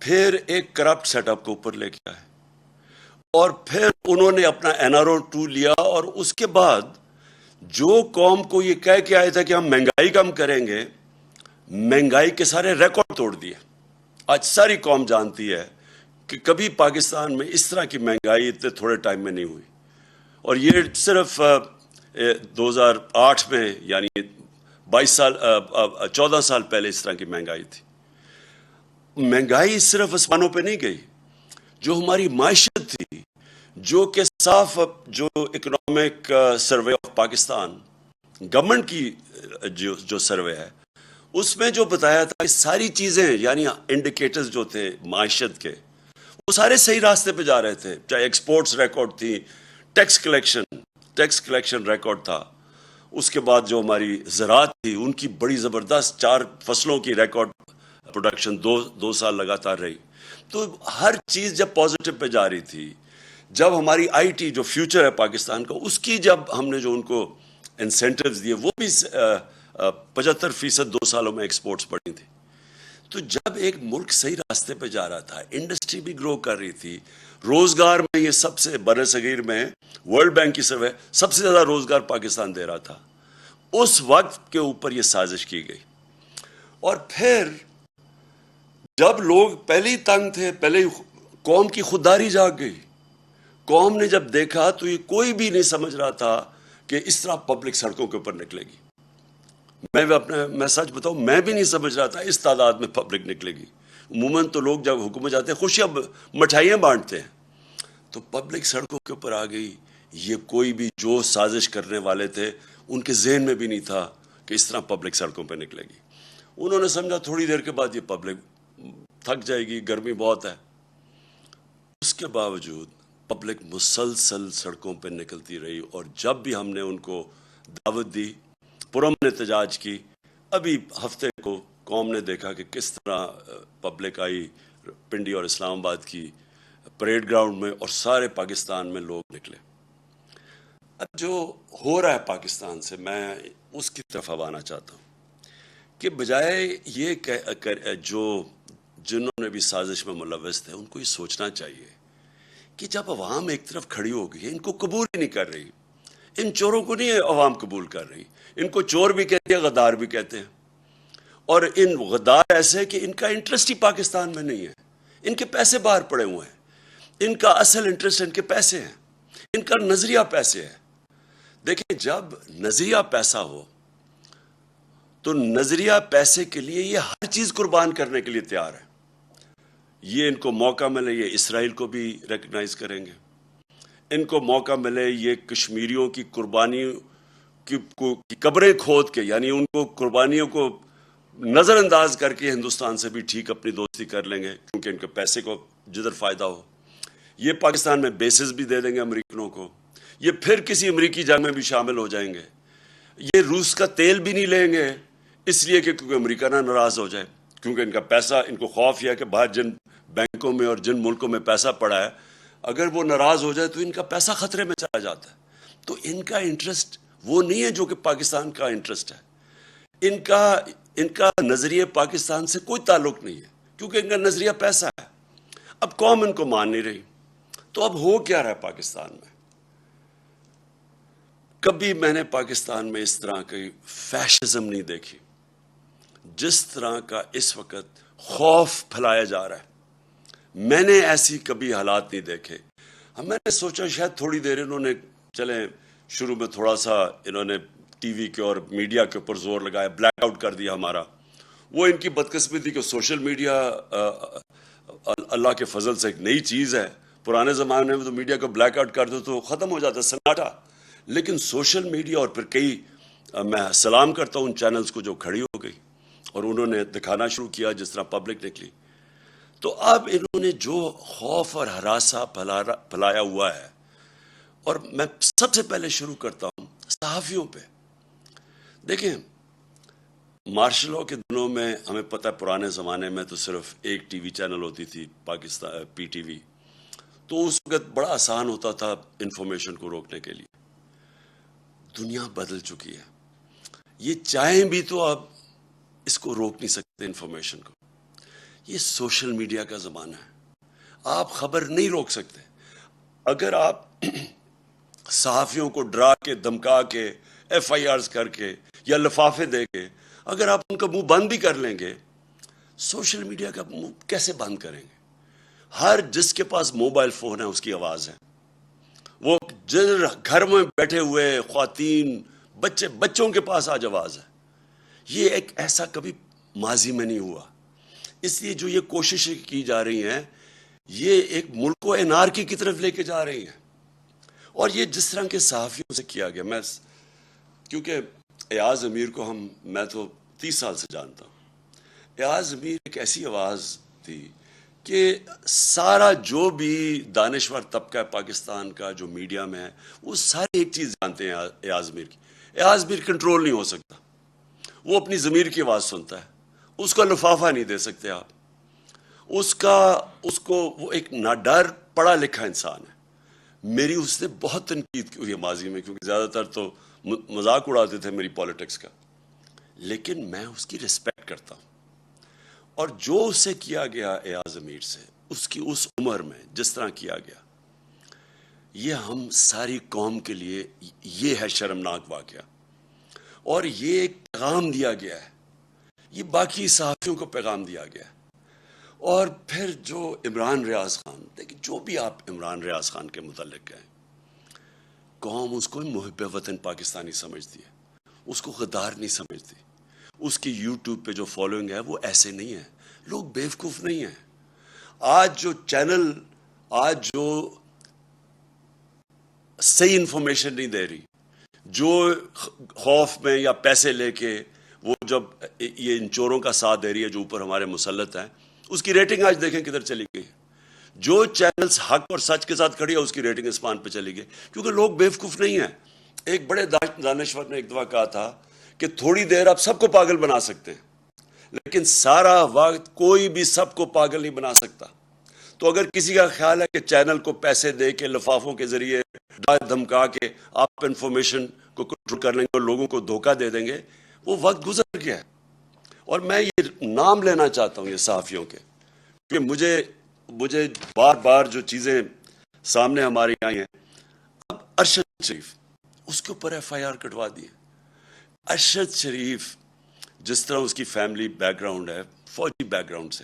پھر ایک corrupt set up کو اوپر لے کے آئے، اور پھر انہوں نے اپنا NRO 2 لیا، اور اس کے بعد جو قوم کو یہ کہہ کے آئے تھا کہ ہم مہنگائی کم کریں گے، مہنگائی کے سارے ریکارڈ توڑ دیے۔ آج ساری قوم جانتی ہے کہ کبھی پاکستان میں اس طرح کی مہنگائی اتنے تھوڑے ٹائم میں نہیں ہوئی، اور یہ صرف 2008 میں، یعنی 14 سال پہلے اس طرح کی مہنگائی تھی۔ مہنگائی صرف آسمانوں پہ نہیں گئی، جو ہماری معیشت تھی، جو کہ صاف جو economic survey of Pakistan government کی جو سروے ہے، اس میں جو بتایا تھا کہ ساری چیزیں، یعنی انڈیکیٹرز جو تھے معیشت کے، وہ سارے صحیح راستے پہ جا رہے تھے، چاہے ایکسپورٹس ریکارڈ تھی، ٹیکس کلیکشن ریکارڈ تھا، اس کے بعد جو ہماری زراعت تھی ان کی بڑی زبردست 4 فصلوں کی ریکارڈ پروڈکشن 2 سال لگاتار رہی۔ تو ہر چیز جب پازیٹو پہ جا رہی تھی، جب ہماری IT جو فیوچر ہے پاکستان کا، اس کی جب ہم نے جو ان کو انسینٹیوز دیے، وہ بھی 75% 2 سالوں میں ایکسپورٹس بڑھی تھی۔ تو جب ایک ملک صحیح راستے پہ جا رہا تھا، انڈسٹری بھی گرو کر رہی تھی، روزگار میں یہ سب سے بر صغیر میں ورلڈ بینک کی سروے سب سے زیادہ روزگار پاکستان دے رہا تھا، اس وقت کے اوپر یہ سازش کی گئی۔ اور پھر جب لوگ پہلے ہی تنگ تھے، پہلے قوم کی خودداری جاگ گئی، قوم نے جب دیکھا تو یہ کوئی بھی نہیں سمجھ رہا تھا کہ اس طرح پبلک سڑکوں کے اوپر نکلے گی۔ میں سچ بتاؤں، میں بھی نہیں سمجھ رہا تھا اس تعداد میں پبلک نکلے گی۔ عموماً تو لوگ جب حکومت جاتے ہیں خوشیاں مٹھائیاں بانٹتے ہیں، تو پبلک سڑکوں کے اوپر آ گئی۔ یہ کوئی بھی جو سازش کرنے والے تھے ان کے ذہن میں بھی نہیں تھا کہ اس طرح پبلک سڑکوں پہ نکلے گی۔ انہوں نے سمجھا تھوڑی دیر کے بعد یہ پبلک تھک جائے گی، گرمی بہت ہے۔ اس کے باوجود پبلک مسلسل سڑکوں پہ نکلتی رہی، اور جب بھی ہم نے ان کو دعوت دی، پرامن احتجاج کی، ابھی ہفتے کو قوم نے دیکھا کہ کس طرح پبلک آئی پنڈی اور اسلام آباد کی پریڈ گراؤنڈ میں، اور سارے پاکستان میں لوگ نکلے۔ اب جو ہو رہا ہے پاکستان سے، میں اس کی طرف اب آنا چاہتا ہوں کہ بجائے یہ جو جنہوں نے بھی سازش میں ملوث تھے، ان کو یہ سوچنا چاہیے کہ جب عوام ایک طرف کھڑی ہو گئی ہے، ان کو قبول ہی نہیں کر رہی، ان چوروں کو نہیں عوام قبول کر رہی، ان کو چور بھی کہتے ہیں، غدار بھی کہتے ہیں، اور ان غدار ایسے کہ ان کا انٹرسٹ ہی پاکستان میں نہیں ہے، ان کے پیسے باہر پڑے ہوئے ہیں، ان کا اصل انٹرسٹ ان کے پیسے ہیں، ان کا نظریہ پیسے ہے۔ دیکھیں، جب نظریہ پیسہ ہو تو نظریہ پیسے کے لیے یہ ہر چیز قربان کرنے کے لیے تیار ہے۔ یہ ان کو موقع ملے یہ اسرائیل کو بھی ریکگنائز کریں گے، ان کو موقع ملے یہ کشمیریوں کی قربانی کی قبریں کھود کے، یعنی ان کو قربانیوں کو نظر انداز کر کے ہندوستان سے بھی ٹھیک اپنی دوستی کر لیں گے، کیونکہ ان کے پیسے کو جدھر فائدہ ہو۔ یہ پاکستان میں بیسز بھی دے دیں گے امریکنوں کو، یہ پھر کسی امریکی جنگ میں بھی شامل ہو جائیں گے، یہ روس کا تیل بھی نہیں لیں گے، اس لیے کہ کیونکہ امریکہ نہ ناراض ہو جائے، کیونکہ ان کا پیسہ، ان کو خوف یہ ہے کہ باہر جن بینکوں میں اور جن ملکوں میں پیسہ پڑا ہے، اگر وہ ناراض ہو جائے تو ان کا پیسہ خطرے میں چلا جاتا ہے۔ تو ان کا انٹرسٹ وہ نہیں ہے جو کہ پاکستان کا انٹرسٹ ہے، ان کا نظریہ پاکستان سے کوئی تعلق نہیں ہے، کیونکہ ان کا نظریہ پیسہ ہے۔ اب قوم ان کو مان نہیں رہی، تو اب ہو کیا رہا ہے پاکستان میں؟ کبھی میں نے پاکستان میں اس طرح کی فیشزم نہیں دیکھی جس طرح کا اس وقت خوف پھیلایا جا رہا ہے۔ میں نے ایسی کبھی حالات نہیں دیکھے۔ میں نے سوچا شاید تھوڑی دیر انہوں نے، چلیں شروع میں تھوڑا سا انہوں نے ٹی وی کے اور میڈیا کے اوپر زور لگایا، بلیک آؤٹ کر دیا ہمارا۔ وہ ان کی بدقسمتی کہ سوشل میڈیا اللہ کے فضل سے ایک نئی چیز ہے۔ پرانے زمانے میں تو میڈیا کو بلیک آؤٹ کر دو تو ختم ہو جاتا سناٹا، لیکن سوشل میڈیا، اور پھر میں سلام کرتا ہوں ان چینلز کو جو کھڑی ہو گئی اور انہوں نے دکھانا شروع کیا جس طرح پبلک نکلی۔ تو اب انہوں نے جو خوف اور ہراساں پھیلایا ہوا ہے، اور میں سب سے پہلے شروع کرتا ہوں صحافیوں پہ۔ دیکھیں، مارشل لاء کے دنوں میں ہمیں پتہ ہے پرانے زمانے میں تو صرف ایک ٹی وی چینل ہوتی تھی، پاکستان PTV، تو اس وقت بڑا آسان ہوتا تھا انفارمیشن کو روکنے کے لیے۔ دنیا بدل چکی ہے، یہ چاہیں بھی تو آپ اس کو روک نہیں سکتے انفارمیشن کو۔ یہ سوشل میڈیا کا زمانہ ہے. آپ خبر نہیں روک سکتے. اگر آپ صحافیوں کو ڈرا کے دھمکا کے ایف آئی آرز کر کے یا لفافے دے کے اگر آپ ان کا منہ بند بھی کر لیں گے, سوشل میڈیا کا منہ کیسے بند کریں گے؟ ہر جس کے پاس موبائل فون ہے اس کی آواز ہے. وہ گھر میں بیٹھے ہوئے خواتین بچوں کے پاس آج آواز ہے. یہ ایک ایسا کبھی ماضی میں نہیں ہوا. اس لیے جو یہ کوششیں کی جا رہی ہیں یہ ایک ملک کو انارکی کی طرف لے کے جا رہی ہیں. اور یہ جس طرح کے صحافیوں سے کیا گیا, میں کیونکہ ایاز امیر کو میں تو 30 سال سے جانتا ہوں. ایاز امیر ایک ایسی آواز تھی کہ سارا جو بھی دانشور طبقہ پاکستان کا جو میڈیا میں ہے وہ سارے ایک چیز جانتے ہیں ایاز امیر کی. ایاز امیر کنٹرول نہیں ہو سکتا. وہ اپنی ضمیر کی آواز سنتا ہے. اس کا لفافہ نہیں دے سکتے آپ. وہ ایک ناڈر پڑھا لکھا انسان ہے. میری اس نے بہت تنقید کی ہوئی ہے ماضی میں, کیونکہ زیادہ تر تو مذاق اڑاتے تھے میری پالیٹکس کا, لیکن میں اس کی رسپیکٹ کرتا ہوں. اور جو اسے کیا گیا ایاز امیر سے اس کی اس عمر میں جس طرح کیا گیا, یہ ہم ساری قوم کے لیے یہ ہے شرمناک واقعہ. اور یہ ایک پیغام دیا گیا ہے, یہ باقی صحافیوں کو پیغام دیا گیا ہے. اور پھر جو عمران ریاض خان, دیکھیں جو بھی آپ عمران ریاض خان کے متعلق کہیں, قوم اس کو محب وطن پاکستانی سمجھتی ہے, اس کو غدار نہیں سمجھتی. اس کی یوٹیوب پہ جو فالوئنگ ہے وہ ایسے نہیں ہے. لوگ بیوقوف نہیں ہیں. آج جو چینل جو صحیح انفارمیشن نہیں دے رہی, جو خوف میں یا پیسے لے کے وہ جب یہ ان چوروں کا ساتھ دے رہی ہے جو اوپر ہمارے مسلط ہیں, اس کی ریٹنگ آج دیکھیں کدھر چلی گئی. جو چینلز حق اور سچ کے ساتھ کھڑی ہے اس کی ریٹنگ اسمان پہ چلی گئی, کیونکہ لوگ بیوقوف نہیں ہیں. ایک بڑے دانشور نے ایک دفعہ کہا تھا کہ تھوڑی دیر آپ سب کو پاگل بنا سکتے ہیں, لیکن سارا وقت کوئی بھی سب کو پاگل نہیں بنا سکتا. تو اگر کسی کا خیال ہے کہ چینل کو پیسے دے کے لفافوں کے ذریعے دھمکا کے آپ انفارمیشن کو کنٹرول کر لیں گے اور لوگوں کو دھوکہ دے دیں گے, وہ وقت گزر گیا ہے. اور میں یہ نام لینا چاہتا ہوں یہ صحافیوں کے, کیونکہ مجھے بار بار جو چیزیں سامنے ہماری آئی ہیں. اب ارشد شریف, اس کے اوپر ایف آئی آر کٹوا دی ہے. ارشد شریف جس طرح اس کی فیملی بیک گراؤنڈ ہے, فوجی بیک گراؤنڈ سے,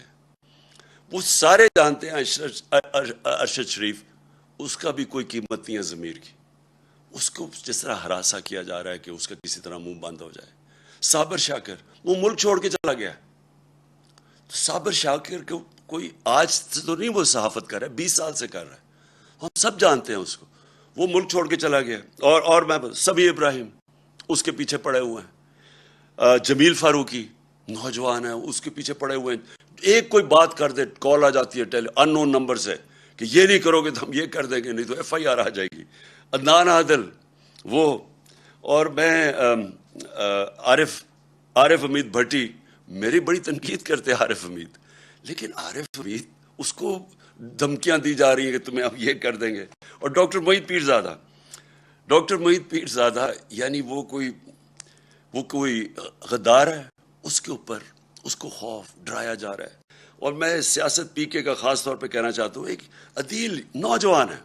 وہ سارے جانتے ہیں ارشد شریف, اس کا بھی کوئی قیمت نہیں ہے ضمیر کی. اس کو جس طرح ہراساں کیا جا رہا ہے کہ اس کا کسی طرح منہ بند ہو جائے. صابر شاکر وہ ملک چھوڑ کے چلا گیا. تو صابر شاکر کو کوئی آج سے تو نہیں وہ صحافت کر رہا ہے, 20 سال سے کر رہا ہے, ہم سب جانتے ہیں اس کو. وہ ملک چھوڑ کے چلا گیا. اور میں سبی ابراہیم اس کے پیچھے پڑے ہوئے ہیں. جمیل فاروقی نوجوان ہے, اس کے پیچھے پڑے ہوئے ہیں. ایک کوئی بات کر دے, کال آ جاتی ہے ان نون نمبر سے کہ یہ نہیں کرو گے تو ہم یہ کر دیں گے, نہیں تو ایف آئی آر آ جائے گی. عدنان عادل وہ, اور میں عارف حمید بھٹی, میری بڑی تنقید کرتے عارف حمید, لیکن عارف حمید اس کو دھمکیاں دی جا رہی ہیں کہ تمہیں اب یہ کر دیں گے. اور ڈاکٹر محیط پیر زادہ یعنی وہ کوئی غدار ہے, اس کے اوپر اس کو خوف ڈرایا جا رہا ہے. اور میں سیاست پی کے کا خاص طور پہ کہنا چاہتا ہوں, ایک عدیل نوجوان ہے,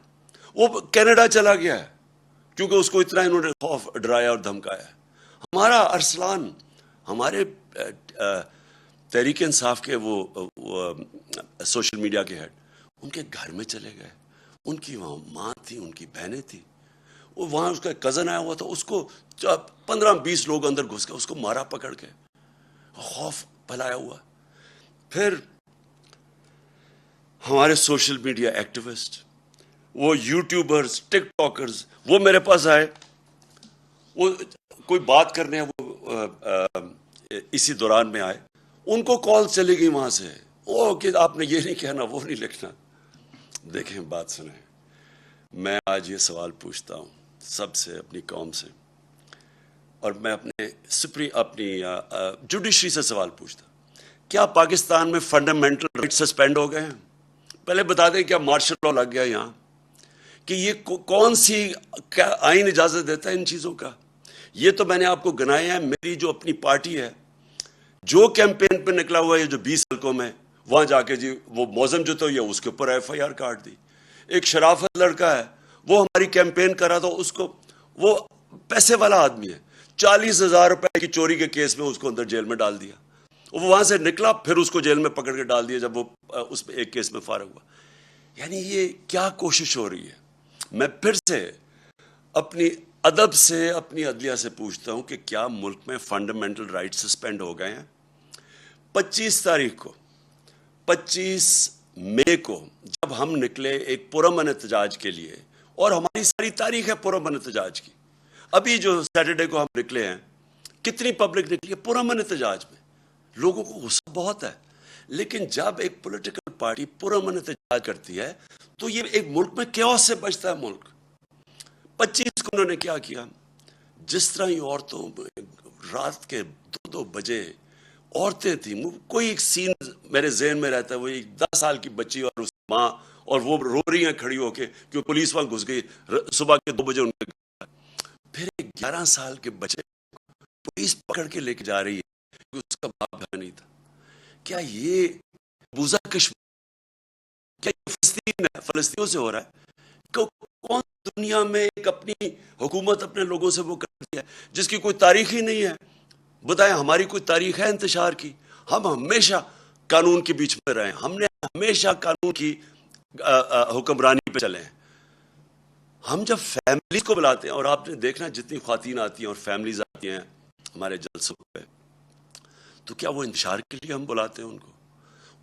وہ کینیڈا چلا گیا ہے کیونکہ اس کو اتنا انہوں نے خوف ڈرایا اور دھمکایا. ہمارا ارسلان, ہمارے تحریک انصاف کے وہ سوشل میڈیا کے ہیڈ, ان کے گھر میں چلے گئے. ان کی وہاں ماں تھی, ان کی بہنیں تھیں, وہ وہاں اس کا کزن آیا ہوا تھا, اس کو 15-20 لوگ اندر گھس گئے, اس کو مارا پکڑ کے, خوف پھیلایا ہوا. پھر ہمارے سوشل میڈیا ایکٹیوسٹ, وہ یوٹیوبرز, ٹک ٹاکرز, وہ میرے پاس آئے, وہ کوئی بات کرنے وہ اسی دوران میں آئے, ان کو کال چلی گئی وہاں سے, وہ کہ آپ نے یہ نہیں کہنا, وہ نہیں لکھنا. دیکھیں بات سنیں, میں آج یہ سوال پوچھتا ہوں سب سے, اپنی قوم سے, اور میں اپنی جوڈیشری سے سوال پوچھتا ہوں, کیا پاکستان میں فنڈامنٹل رائٹ سسپینڈ ہو گئے ہیں؟ پہلے بتا دیں کیا مارشل لا لگ گیا یہاں؟ کہ یہ کون سی آئین اجازت دیتا ہے ان چیزوں کا؟ یہ تو میں نے آپ کو گنایا ہے. میری جو اپنی پارٹی ہے, جو کیمپین پہ نکلا ہوا ہے جو 20 حلقوں میں, وہاں جا کے جی وہ موزم جو تو یہ اس کے اوپر ایف آئی آر کاٹ دی. ایک شرافت لڑکا ہے, وہ ہماری کیمپین کر رہا تھا, اس کو, وہ پیسے والا آدمی ہے, 40,000 روپے کی چوری کے کیس میں اس کو اندر جیل میں ڈال دیا. وہ وہاں سے نکلا, پھر اس کو جیل میں پکڑ کے ڈال دیا جب وہ اس میں ایک کیس میں فارغ ہوا. یعنی یہ کیا کوشش ہو رہی ہے. میں پھر سے اپنی ادب سے, اپنی عدلیہ سے پوچھتا ہوں کہ کیا ملک میں فنڈامنٹل رائٹ سسپینڈ ہو گئے ہیں؟ 25 تاریخ کو, 25 مئی کو جب ہم نکلے ایک پرامن احتجاج کے لیے, اور ہماری ساری تاریخ ہے پرامن احتجاج کی. ابھی جو سیٹرڈے کو ہم نکلے ہیں, کتنی پبلک نکلی ہے پرامن احتجاج میں. لوگوں کو غصہ بہت ہے, لیکن جب ایک پولیٹیکل پارٹی پرامن احتجاج کرتی ہے تو یہ ایک ملک میں کیوس سے بچتا ہے ملک. 25 کو انہوں نے کیا کیا, جس طرح یہ عورتوں رات کے 2 بجے عورتیں تھیں, کوئی ایک سین میرے ذہن میں رہتا ہے, وہ ایک 10 سال کی بچی اور اس ماں, اور وہ رو رہی ہیں کھڑی ہو کے کہ پولیس وہاں گھس گئی صبح کے 2 بجے ان کے. پھر ایک 11 سال کے بچے پولیس پکڑ کے لے کے جا رہی ہے کہ اس کا باپ گھر نہیں تھا. کیا یہ بوزا کشمیر, کیا یہ فلسطین ہے, فلسطینیوں سے ہو رہا ہے؟ کون دنیا میں ایک اپنی حکومت اپنے لوگوں سے وہ کرتی ہے جس کی کوئی تاریخ ہی نہیں ہے؟ بتائیں, ہماری کوئی تاریخ ہے انتشار کی؟ ہم ہمیشہ قانون کے بیچ میں رہے ہیں, ہم نے ہمیشہ قانون کی حکمرانی پہ چلے ہیں. ہم جب فیملیز کو بلاتے ہیں, اور آپ نے دیکھنا جتنی خواتین آتی ہیں اور فیملیز آتی ہیں ہمارے جلسوں پہ, تو کیا وہ انتشار کے لیے ہم بلاتے ہیں ان کو؟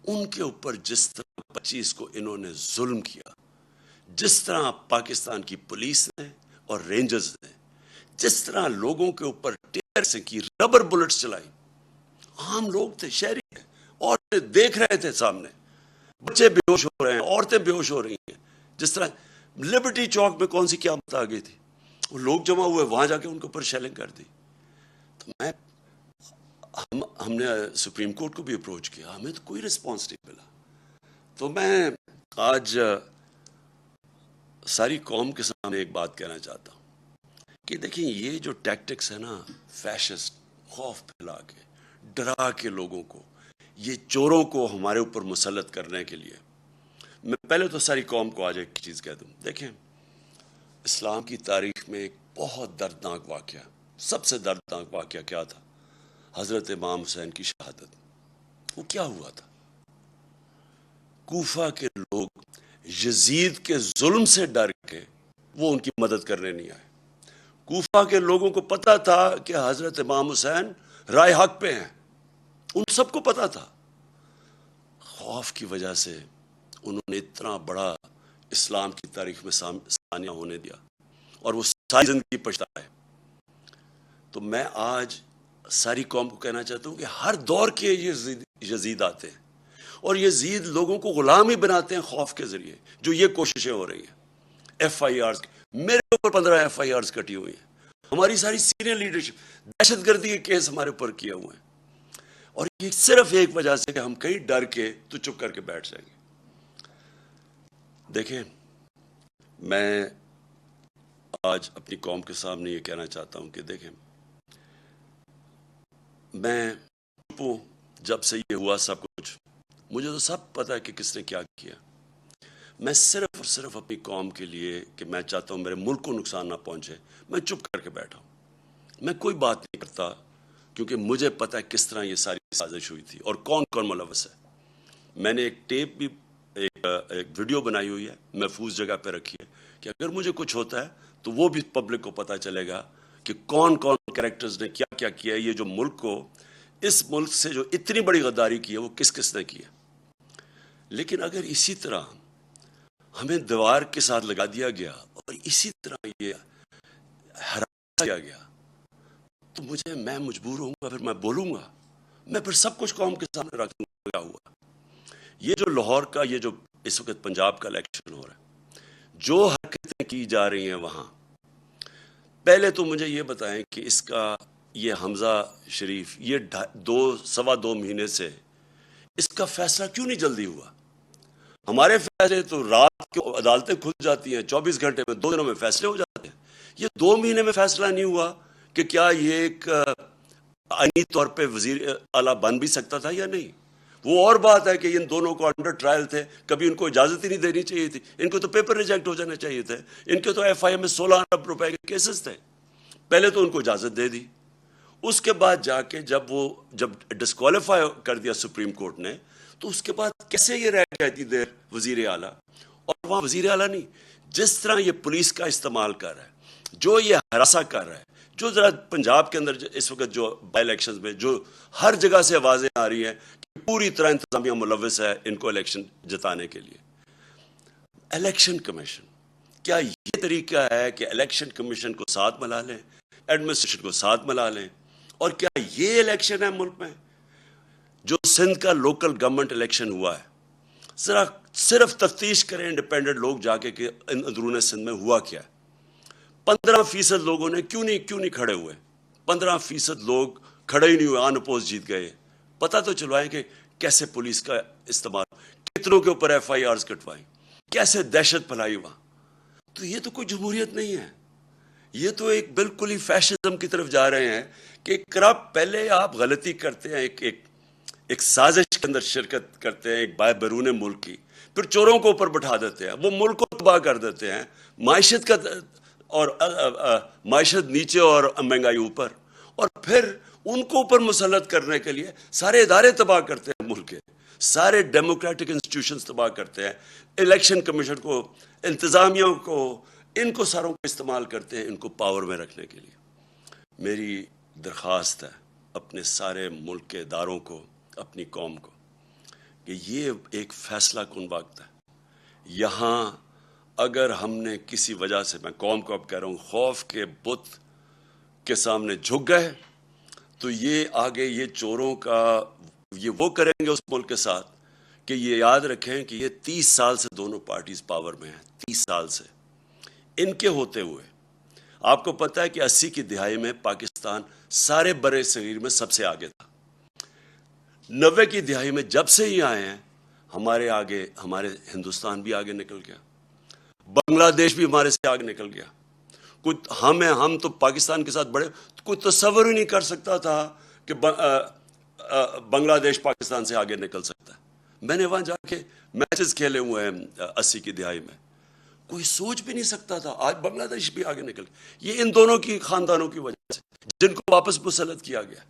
ان کے اوپر جس طرح 25 کو انہوں نے ظلم کیا, جس طرح پاکستان کی پولیس نے اور رینجرز نے جس طرح لوگوں کے اوپر ٹیئر سے کی, ربر بلٹس چلائی, عام لوگ تھے, شہری تھے, عورتیں دیکھ رہے تھے سامنے, بچے بے ہوش ہو رہے ہیں, عورتیں بے ہوش ہو رہی ہیں. جس طرح لبرٹی چوک میں کون سی قیامت آ گئی تھی, وہ لوگ جمع ہوئے, وہاں جا کے ان کے اوپر شیلنگ کر دی. تو ہم نے سپریم کورٹ کو بھی اپروچ کیا, ہمیں تو کوئی رسپانس نہیں ملا. تو میں آج ساری قوم کے سامنے ایک بات کہنا چاہتا ہوں کہ دیکھیں, یہ جو ٹیکٹکس ہے نا, فیشسٹ, خوف پھیلا کے, ڈرا کے لوگوں کو, یہ چوروں کو ہمارے اوپر مسلط کرنے کے لیے, میں پہلے تو ساری قوم کو آج ایک چیز کہہ دوں. دیکھیں, اسلام کی تاریخ میں ایک بہت دردناک واقعہ, سب سے دردناک واقعہ کیا تھا؟ حضرت امام حسین کی شہادت. وہ کیا ہوا تھا؟ کوفہ کے لوگ یزید کے ظلم سے ڈر کے وہ ان کی مدد کرنے نہیں آئے. کوفہ کے لوگوں کو پتا تھا کہ حضرت امام حسین رائے حق پہ ہیں, ان سب کو پتا تھا. خوف کی وجہ سے انہوں نے اتنا بڑا اسلام کی تاریخ میں ثانیہ ہونے دیا, اور وہ ساری زندگی پچھتا ہے. تو میں آج ساری قوم کو کہنا چاہتا ہوں کہ ہر دور کے یزید آتے ہیں, اور یزید لوگوں کو غلام ہی بناتے ہیں خوف کے ذریعے, جو یہ کوششیں ہو رہی ہیں. ایف آئی آرز, میرے اوپر 15 ایف آئی آرز کٹی ہوئی ہیں, ہماری ساری سینئر لیڈرشپ, دہشت گردی کے کیس ہمارے اوپر کیے ہوئے ہیں, اور یہ صرف ایک وجہ سے کہ ہم کہیں ڈر کے تو چپ کر کے بیٹھ جائیں گے. دیکھیں, میں آج اپنی قوم کے سامنے یہ کہنا چاہتا ہوں کہ دیکھیں, میں چپ ہوں. جب سے یہ ہوا سب کچھ, مجھے تو سب پتا ہے کہ کس نے کیا کیا. میں صرف اور صرف اپنی قوم کے لیے کہ میں چاہتا ہوں میرے ملک کو نقصان نہ پہنچے, میں چپ کر کے بیٹھا ہوں. میں کوئی بات نہیں کرتا, کیونکہ مجھے پتا ہے کس طرح یہ ساری سازش ہوئی تھی اور کون کون ملوث ہے. میں نے ایک ٹیپ بھی, ایک ویڈیو بنائی ہوئی ہے, محفوظ جگہ پہ رکھی ہے, کہ اگر مجھے کچھ ہوتا ہے تو وہ بھی پبلک کو پتا چلے گا کہ کون کون کریکٹرز نے کیا کیا کیا ہے. یہ جو ملک کو, اس ملک سے جو اتنی بڑی غداری کی ہے, وہ کس کس نے کی ہے. لیکن اگر اسی طرح ہمیں دیوار کے ساتھ لگا دیا گیا اور اسی طرح یہ ہرا دیا گیا, تو میں مجبور ہوں گا, پھر میں بولوں گا, میں پھر سب کچھ قوم کے سامنے رکھ لگا ہوا. یہ جو لاہور کا, یہ جو اس وقت پنجاب کا الیکشن ہو رہا ہے, جو حرکتیں کی جا رہی ہیں وہاں, پہلے تو مجھے یہ بتائیں کہ اس کا یہ حمزہ شریف, یہ 2.25 مہینے سے اس کا فیصلہ کیوں نہیں جلدی ہوا؟ ہمارے فیصلے تو رات کی عدالتیں کھل جاتی ہیں, 24 گھنٹے میں 2 دنوں میں فیصلے ہو جاتے ہیں. یہ 2 مہینے میں فیصلہ نہیں ہوا کہ کیا یہ ایک آئینی طور پہ وزیر اعلیٰ بن بھی سکتا تھا یا نہیں. وہ اور بات ہے کہ ان دونوں کو انڈر ٹرائل تھے, کبھی ان کو اجازت ہی نہیں دینی چاہیے تھی, ان کو تو پیپر ریجیکٹ ہو جانا چاہیے تھے. ان کے تو ایف آئی اے میں 16 ارب روپے کے کیسز تھے, پہلے تو ان کو اجازت دے دی. اس کے بعد جا کے جب ڈسکوالیفائی کر دیا سپریم کورٹ نے, تو اس کے بعد کیسے یہ رہ گیا اتنی دیر وزیر اعلیٰ. اور وہاں وزیر اعلیٰ نہیں, جس طرح یہ پولیس کا استعمال کر رہا ہے, جو یہ ہراساں کر رہا ہے, جو ذرا پنجاب کے اندر اس وقت جو بائی الیکشنز میں جو ہر جگہ سے آوازیں آ رہی ہیں کہ پوری طرح انتظامیہ ملوث ہے ان کو الیکشن جتانے کے لیے. الیکشن کمیشن, کیا یہ طریقہ ہے کہ الیکشن کمیشن کو ساتھ ملا لیں, ایڈمنسٹریشن کو ساتھ ملا لیں؟ اور کیا یہ الیکشن ہے ملک میں؟ جو سندھ کا لوکل گورنمنٹ الیکشن ہوا ہے, ذرا صرف تفتیش کریں انڈیپینڈنٹ لوگ جا کے کہ اندرون سندھ میں ہوا کیا ہے. 15% لوگوں نے کیوں نہیں کھڑے ہوئے؟ 15% لوگ کھڑے ہی نہیں ہوئے, آن اپوز جیت گئے. پتہ تو چلوائیں کہ کیسے پولیس کا استعمال, کتنوں کے اوپر ایف آئی آرز کٹوائیں, کیسے دہشت پھیلائی وہاں. تو یہ تو کوئی جمہوریت نہیں ہے, یہ تو ایک بالکل ہی فیشزم کی طرف جا رہے ہیں کہ پہلے آپ غلطی کرتے ہیں, ایک سازش کے اندر شرکت کرتے ہیں ایک بیرون ملک کی, پھر چوروں کو اوپر بٹھا دیتے ہیں, وہ ملک کو تباہ کر دیتے ہیں, معیشت کا اور معیشت نیچے اور مہنگائی اوپر, اور پھر ان کو اوپر مسلط کرنے کے لیے سارے ادارے تباہ کرتے ہیں ملک کے, سارے ڈیموکریٹک انسٹیٹیوشنز تباہ کرتے ہیں, الیکشن کمیشن کو, انتظامیہ کو, ان کو ساروں کو استعمال کرتے ہیں ان کو پاور میں رکھنے کے لیے. میری درخواست ہے اپنے سارے ملک کے اداروں کو, اپنی قوم کو, کہ یہ ایک فیصلہ کن وقت ہے. یہاں اگر ہم نے کسی وجہ سے, میں قوم کو اب کہہ رہا ہوں, خوف کے بت کے سامنے جھک گئے, تو یہ آگے یہ چوروں کا یہ وہ کریں گے اس ملک کے ساتھ کہ یہ یاد رکھیں کہ یہ 30 سال سے دونوں پارٹیز پاور میں ہیں, 30 سال سے. ان کے ہوتے ہوئے آپ کو پتہ ہے کہ 80 کی دہائی میں پاکستان سارے برے صغیر میں سب سے آگے تھا. 90 کی دہائی میں جب سے ہی آئے ہیں, ہمارے ہندوستان بھی آگے نکل گیا, بنگلہ دیش بھی ہمارے سے آگے نکل گیا. ہم تو پاکستان کے ساتھ بڑے, کوئی تصور ہی نہیں کر سکتا تھا کہ بنگلہ دیش پاکستان سے آگے نکل سکتا ہے. میں نے وہاں جا کے میچز کھیلے ہوئے ہیں 80 کی دہائی میں, کوئی سوچ بھی نہیں سکتا تھا. آج بنگلہ دیش بھی آگے نکل گیا. یہ ان دونوں کی خاندانوں کی وجہ سے, جن کو واپس مسلط کیا گیا,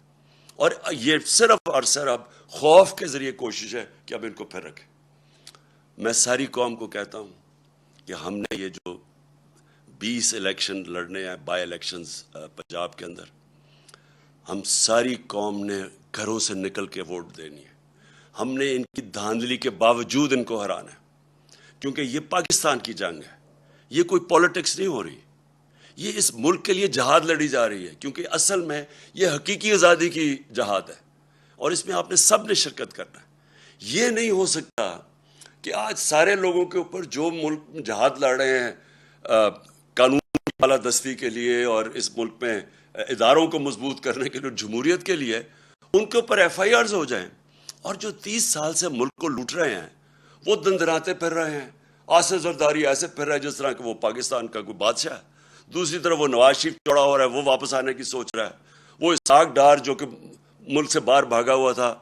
اور یہ صرف اور صرف خوف کے ذریعے کوشش ہے کہ اب ان کو پھر رکھیں. میں ساری قوم کو کہتا ہوں کہ ہم نے یہ جو 20 الیکشن لڑنے ہیں, بائی الیکشنز پنجاب کے اندر, ہم ساری قوم نے گھروں سے نکل کے ووٹ دینی ہے. ہم نے ان کی دھاندلی کے باوجود ان کو ہرانا ہے, کیونکہ یہ پاکستان کی جنگ ہے, یہ کوئی پولیٹکس نہیں ہو رہی, یہ اس ملک کے لیے جہاد لڑی جا رہی ہے. کیونکہ اصل میں یہ حقیقی آزادی کی جہاد ہے, اور اس میں آپ نے سب نے شرکت کرنا ہے. یہ نہیں ہو سکتا کہ آج سارے لوگوں کے اوپر جو ملک جہاد لڑ رہے ہیں قانون کی بالادستی کے لیے اور اس ملک میں اداروں کو مضبوط کرنے کے لیے, جمہوریت کے لیے, ان کے اوپر ایف آئی آرز ہو جائیں. اور جو 30 سال سے ملک کو لوٹ رہے ہیں وہ دندراتے پھر رہے ہیں, آصف زرداری ایسے پھر رہا ہے جس طرح کہ وہ پاکستان کا کوئی بادشاہ ہے. دوسری طرف وہ نواز شریف چوڑا ہو رہا ہے, وہ واپس آنے کی سوچ رہا ہے. وہ اسحاق ڈار جو کہ ملک سے باہر بھاگا ہوا تھا,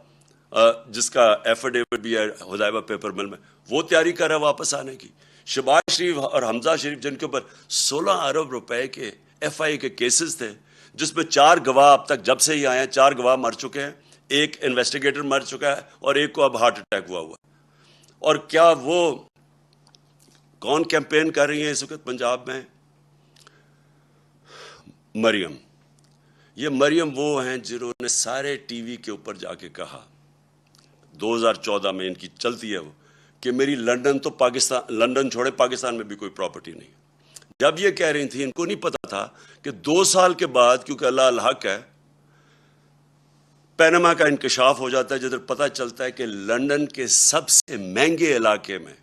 جس کا ایفیڈیوٹ بھی ہے حدائبہ پیپر مل میں, وہ تیاری کر رہا ہے واپس آنے کی. شہباز شریف اور حمزہ شریف, جن کے اوپر 16 ارب روپے کے ایف آئی کے کیسز تھے, جس میں 4 گواہ اب تک جب سے ہی آئے ہیں 4 گواہ مر چکے ہیں, ایک انویسٹیگیٹر مر چکا ہے, اور ایک کو اب ہارٹ اٹیک ہوا ہے. اور کیا وہ کون کیمپین کر رہی ہیں اس وقت پنجاب میں؟ مریم. یہ مریم وہ ہیں جنہوں نے سارے ٹی وی کے اوپر جا کے کہا 2014 میں, ان کی چلتی ہے وہ, کہ میری لندن تو پاکستان, لندن چھوڑے پاکستان میں بھی کوئی پراپرٹی نہیں. جب یہ کہہ رہی تھی, ان کو نہیں پتا تھا کہ 2 سال کے بعد, کیونکہ اللہ الحق ہے, پینما کا انکشاف ہو جاتا ہے, جدھر پتہ چلتا ہے کہ لندن کے سب سے مہنگے علاقے میں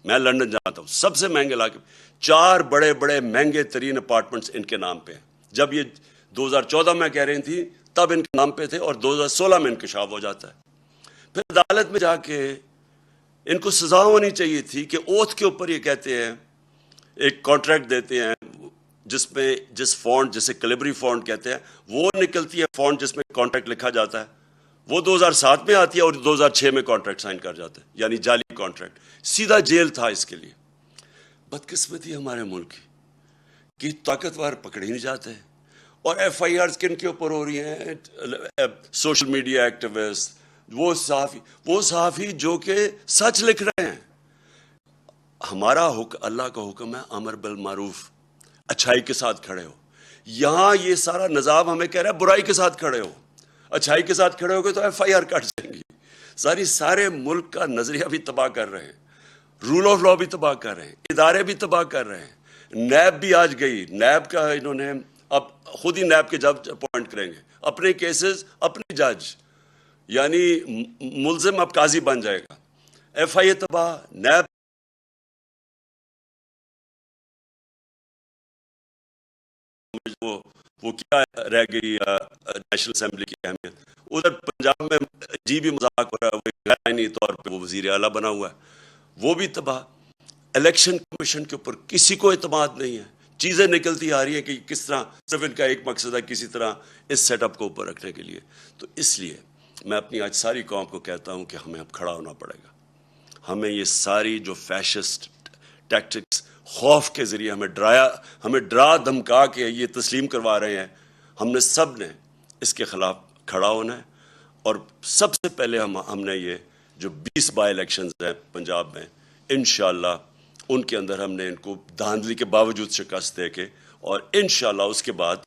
لندن جانتا ہوں, سب سے مہنگے علاقے میں 4 بڑے بڑے مہنگے ترین اپارٹمنٹس ان کے نام پہ ہیں. جب یہ 2014 میں کہہ رہی تھی تب ان کے نام پہ تھے, اور 2016 میں انکشاف ہو جاتا ہے. پھر عدالت میں جا کے ان کو سزا ہونی چاہیے تھی کہ اوتھ کے اوپر یہ کہتے ہیں, ایک کانٹریکٹ دیتے ہیں جس فونٹ, جسے کلیبری فونٹ کہتے ہیں, وہ نکلتی ہے فونٹ جس میں کانٹریکٹ لکھا جاتا ہے, وہ 2007 میں آتی ہے اور 2006 میں کانٹریکٹ سائن کر جاتے ہیں، یعنی جعلی کانٹریکٹ، سیدھا جیل تھا اس کے لیے۔ بدقسمتی ہمارے ملک کی کہ طاقتور پکڑے نہیں جاتے، اور ایف آئی آرز کن کے اوپر ہو رہی ہیں؟ سوشل میڈیا ایکٹیوسٹ، وہ صحافی جو کہ سچ لکھ رہے ہیں۔ ہمارا اللہ کا حکم ہے امر بالمعروف، اچھائی کے ساتھ کھڑے ہو۔ یہاں یہ سارا نظام ہمیں کہہ رہا ہے برائی کے ساتھ کھڑے ہو، اچھائی کے ساتھ کھڑے ہو گے تو ایف آئی آر کٹ جائیں گی۔ سارے ملک کا نظریہ بھی تباہ کر رہے ہیں، رول آف لا بھی تباہ کر رہے ہیں، ادارے بھی تباہ کر رہے ہیں۔ نیب بھی آج گئی، نیب کا انہوں نے اب خود ہی نیب کے جج اپوائنٹ کریں گے، اپنے کیسز اپنے جج، یعنی ملزم اب قاضی بن جائے گا۔ ایف آئی اے تباہ، نیب وہ کیا رہ گئی نیشنل اسمبلی کی اہمیت۔ ادھر پنجاب میں عجیب ہی مذاق ہو رہا ہے، وہ غیر آئینی طور پہ وہ وزیر اعلیٰ بنا ہوا ہے، وہ بھی تباہ۔ الیکشن کمیشن کے اوپر کسی کو اعتماد نہیں ہے، چیزیں نکلتی آ رہی ہیں کہ کس طرح، صرف ان کا ایک مقصد ہے کسی طرح اس سیٹ اپ کو اوپر رکھنے کے لیے۔ تو اس لیے میں اپنی آج ساری قوم کو کہتا ہوں کہ ہمیں اب کھڑا ہونا پڑے گا۔ ہمیں یہ ساری جو فیشسٹ ٹیکٹکس، خوف کے ذریعے ہمیں ڈرا دھمکا کے یہ تسلیم کروا رہے ہیں، ہم نے سب نے اس کے خلاف کھڑا ہونا ہے۔ اور سب سے پہلے ہم نے یہ جو 20 بائی الیکشنز ہیں پنجاب میں، انشاءاللہ ان کے اندر ہم نے ان کو دھاندلی کے باوجود شکست دے کے، اور انشاءاللہ اس کے بعد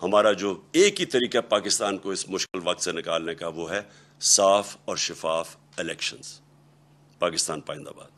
ہمارا جو ایک ہی طریقہ پاکستان کو اس مشکل وقت سے نکالنے کا، وہ ہے صاف اور شفاف الیکشنز۔ پاکستان پائندہ باد۔